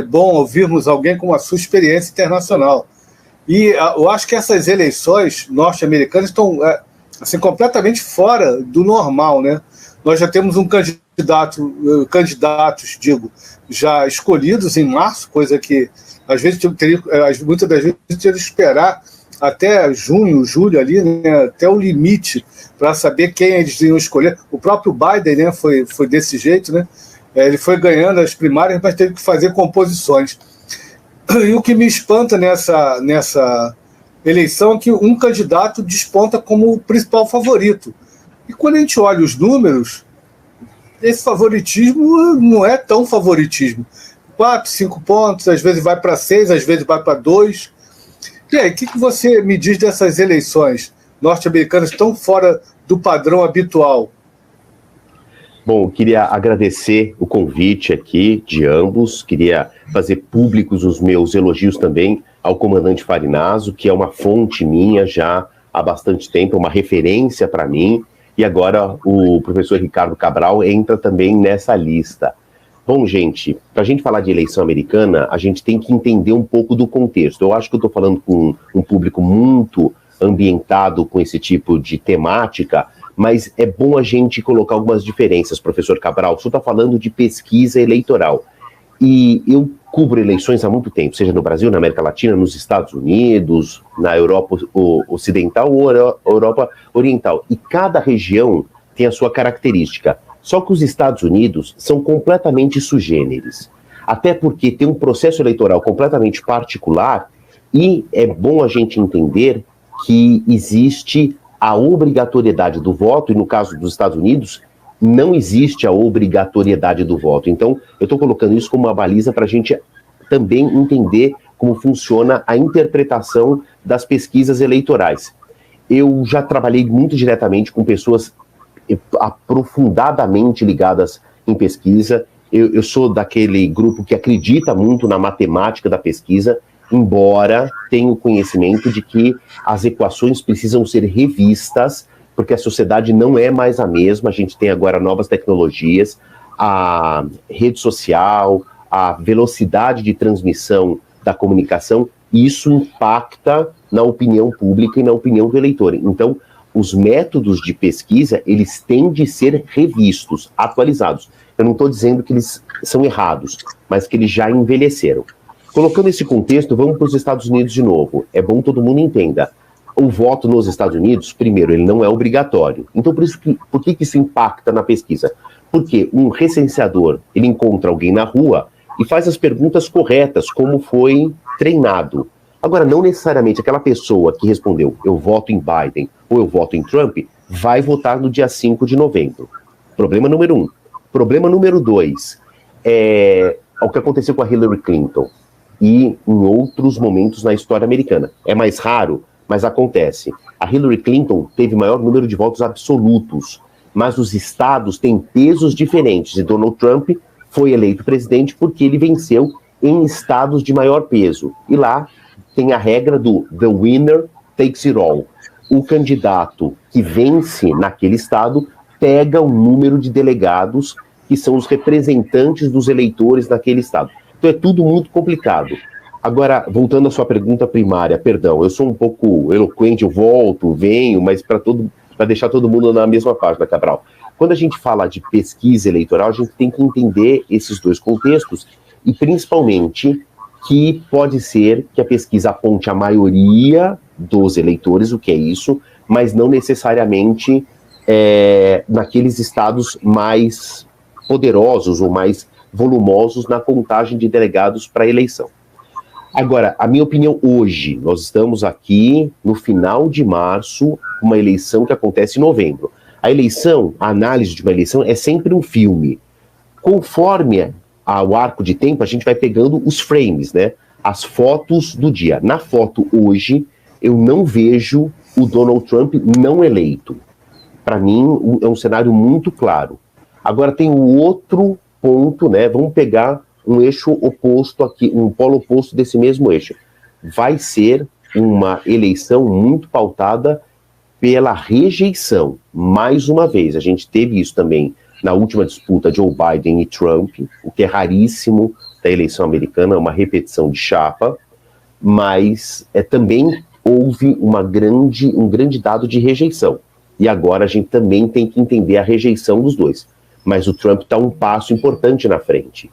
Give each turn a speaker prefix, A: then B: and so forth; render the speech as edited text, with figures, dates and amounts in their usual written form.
A: bom ouvirmos alguém com a sua experiência internacional. E eu acho que essas eleições norte-americanas estão assim, completamente fora do normal, né? Nós já temos candidatos, já escolhidos em março, coisa que às vezes muitas das vezes teria que esperar até junho, julho ali, né, até o limite para saber quem eles iam escolher. O próprio Biden, né, foi desse jeito, né? Ele foi ganhando as primárias, mas teve que fazer composições. E o que me espanta nessa eleição é que um candidato desponta como o principal favorito. E quando a gente olha os números, esse favoritismo não é tão favoritismo. 4, 5 pontos, às vezes vai para 6, às vezes vai para 2. E aí, o que você me diz dessas eleições norte-americanas tão fora do padrão habitual?
B: Bom, eu queria agradecer o convite aqui de ambos, queria fazer públicos os meus elogios também ao comandante Farinazzo, que é uma fonte minha já há bastante tempo, uma referência para mim, e agora o professor Ricardo Cabral entra também nessa lista. Bom, gente, para a gente falar de eleição americana, a gente tem que entender um pouco do contexto. Eu acho que eu estou falando com um público muito ambientado com esse tipo de temática, mas é bom a gente colocar algumas diferenças, professor Cabral. O senhor está falando de pesquisa eleitoral. E eu cubro eleições há muito tempo, seja no Brasil, na América Latina, nos Estados Unidos, na Europa Ocidental ou Europa Oriental. E cada região tem a sua característica. Só que os Estados Unidos são completamente sui generis. Até porque tem um processo eleitoral completamente particular e é bom a gente entender que existe a obrigatoriedade do voto, e no caso dos Estados Unidos, não existe a obrigatoriedade do voto. Então, eu estou colocando isso como uma baliza para a gente também entender como funciona a interpretação das pesquisas eleitorais. Eu já trabalhei muito diretamente com pessoas aprofundadamente ligadas em pesquisa. Eu sou daquele grupo que acredita muito na matemática da pesquisa, embora tenha o conhecimento de que as equações precisam ser revistas, porque a sociedade não é mais a mesma, a gente tem agora novas tecnologias, a rede social, a velocidade de transmissão da comunicação, e isso impacta na opinião pública e na opinião do eleitor. Então, os métodos de pesquisa, eles têm de ser revistos, atualizados. Eu não estou dizendo que eles são errados, mas que eles já envelheceram. Colocando esse contexto, vamos para os Estados Unidos de novo. É bom que todo mundo entenda. O voto nos Estados Unidos, primeiro, ele não é obrigatório. Então, por que isso impacta na pesquisa? Porque um recenseador, ele encontra alguém na rua e faz as perguntas corretas, como foi treinado. Agora, não necessariamente aquela pessoa que respondeu, eu voto em Biden ou eu voto em Trump, vai votar no dia 5 de novembro. Problema número 1. Problema número 2 é o que aconteceu com a Hillary Clinton e em outros momentos na história americana. É mais raro, mas acontece. A Hillary Clinton teve maior número de votos absolutos, mas os estados têm pesos diferentes. E Donald Trump foi eleito presidente porque ele venceu em estados de maior peso. E lá tem a regra do the winner takes it all. O candidato que vence naquele estado pega o número de delegados que são os representantes dos eleitores naquele estado. Então é tudo muito complicado. Agora, voltando à sua pergunta primária, perdão, eu sou um pouco eloquente, eu volto, venho, mas para deixar todo mundo na mesma página, Cabral. Quando a gente fala de pesquisa eleitoral, a gente tem que entender esses dois contextos e principalmente que pode ser que a pesquisa aponte a maioria dos eleitores, o que é isso, mas não necessariamente naqueles estados mais poderosos ou mais volumosos na contagem de delegados para a eleição. Agora, a minha opinião hoje, nós estamos aqui no final de março, uma eleição que acontece em novembro. A eleição, a análise de uma eleição é sempre um filme. Conforme o arco de tempo, a gente vai pegando os frames, né? As fotos do dia. Na foto hoje, eu não vejo o Donald Trump não eleito. Para mim, é um cenário muito claro. Agora tem um outro ponto, né? Vamos pegar um eixo oposto aqui, um polo oposto desse mesmo eixo. Vai ser uma eleição muito pautada pela rejeição. Mais uma vez, a gente teve isso também na última disputa Joe Biden e Trump, o que é raríssimo da eleição americana, uma repetição de chapa, mas também houve um grande dado de rejeição. E agora a gente também tem que entender a rejeição dos dois. Mas o Trump está um passo importante na frente.